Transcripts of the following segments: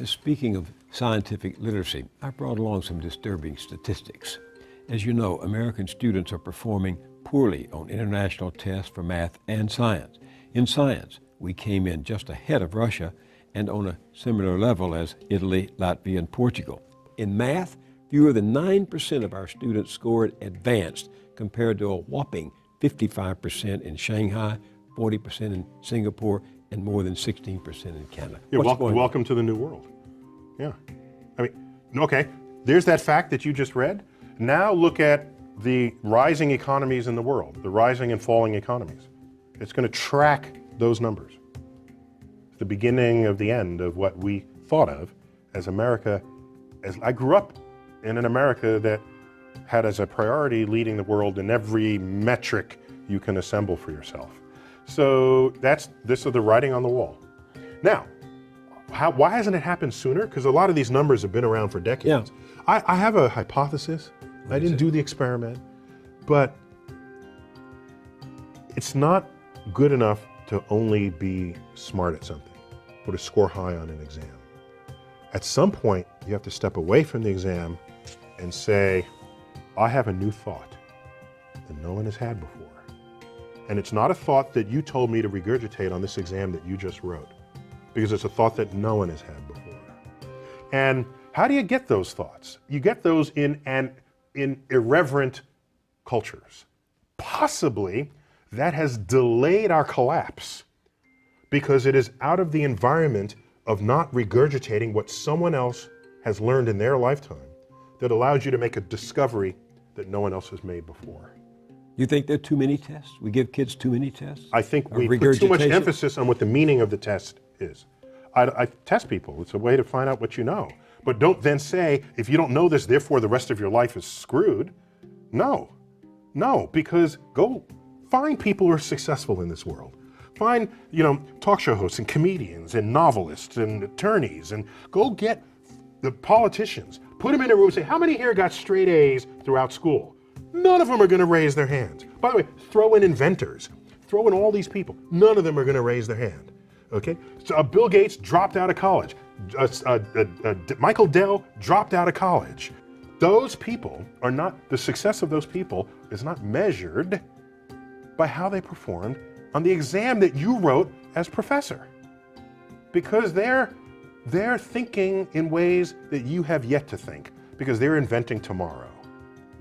Speaking of scientific literacy, I brought along some disturbing statistics. As you know, American students are performing poorly on international tests for math and science. In science, we came in just ahead of Russia and on a similar level as Italy, Latvia, and Portugal. In math, fewer than 9% of our students scored advanced compared to a whopping 55% in Shanghai, 40% in Singapore, and more than 16% in Canada. Yeah, welcome to the new world. Yeah. I mean, okay, there's that fact that you just read. Now look at the rising economies in the world, the rising and falling economies. It's going to track those numbers. It's the beginning of the end of what we thought of as America. As I grew up in an America that had as a priority leading the world in every metric you can assemble for yourself. So this is the writing on the wall. Now, why hasn't it happened sooner? Because a lot of these numbers have been around for decades. Yeah. I have a hypothesis. I didn't do the experiment, but it's not good enough to only be smart at something or to score high on an exam. At some point, you have to step away from the exam and say, I have a new thought that no one has had before. And it's not a thought that you told me to regurgitate on this exam that you just wrote, because it's a thought that no one has had before. And how do you get those thoughts? You get those in irreverent cultures. Possibly that has delayed our collapse because it is out of the environment of not regurgitating what someone else has learned in their lifetime that allows you to make a discovery that no one else has made before. You think there are too many tests? We give kids too many tests? I think we put too much emphasis on what the meaning of the test is. I test people. It's a way to find out what you know. But don't then say, if you don't know this, therefore the rest of your life is screwed. No, because go find people who are successful in this world. Find, talk show hosts and comedians and novelists and attorneys, and go get the politicians. Put them in a room and say, how many here got straight A's throughout school? None of them are going to raise their hands. By the way, throw in inventors. Throw in all these people. None of them are going to raise their hand. Okay? So Bill Gates dropped out of college. Michael Dell dropped out of college. Those people are not, the success of those people is not measured by how they performed on the exam that you wrote as professor. Because they're thinking in ways that you have yet to think, because they're inventing tomorrow.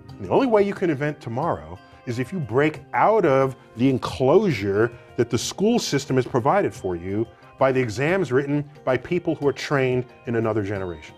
And the only way you can invent tomorrow is if you break out of the enclosure that the school system has provided for you by the exams written by people who are trained in another generation.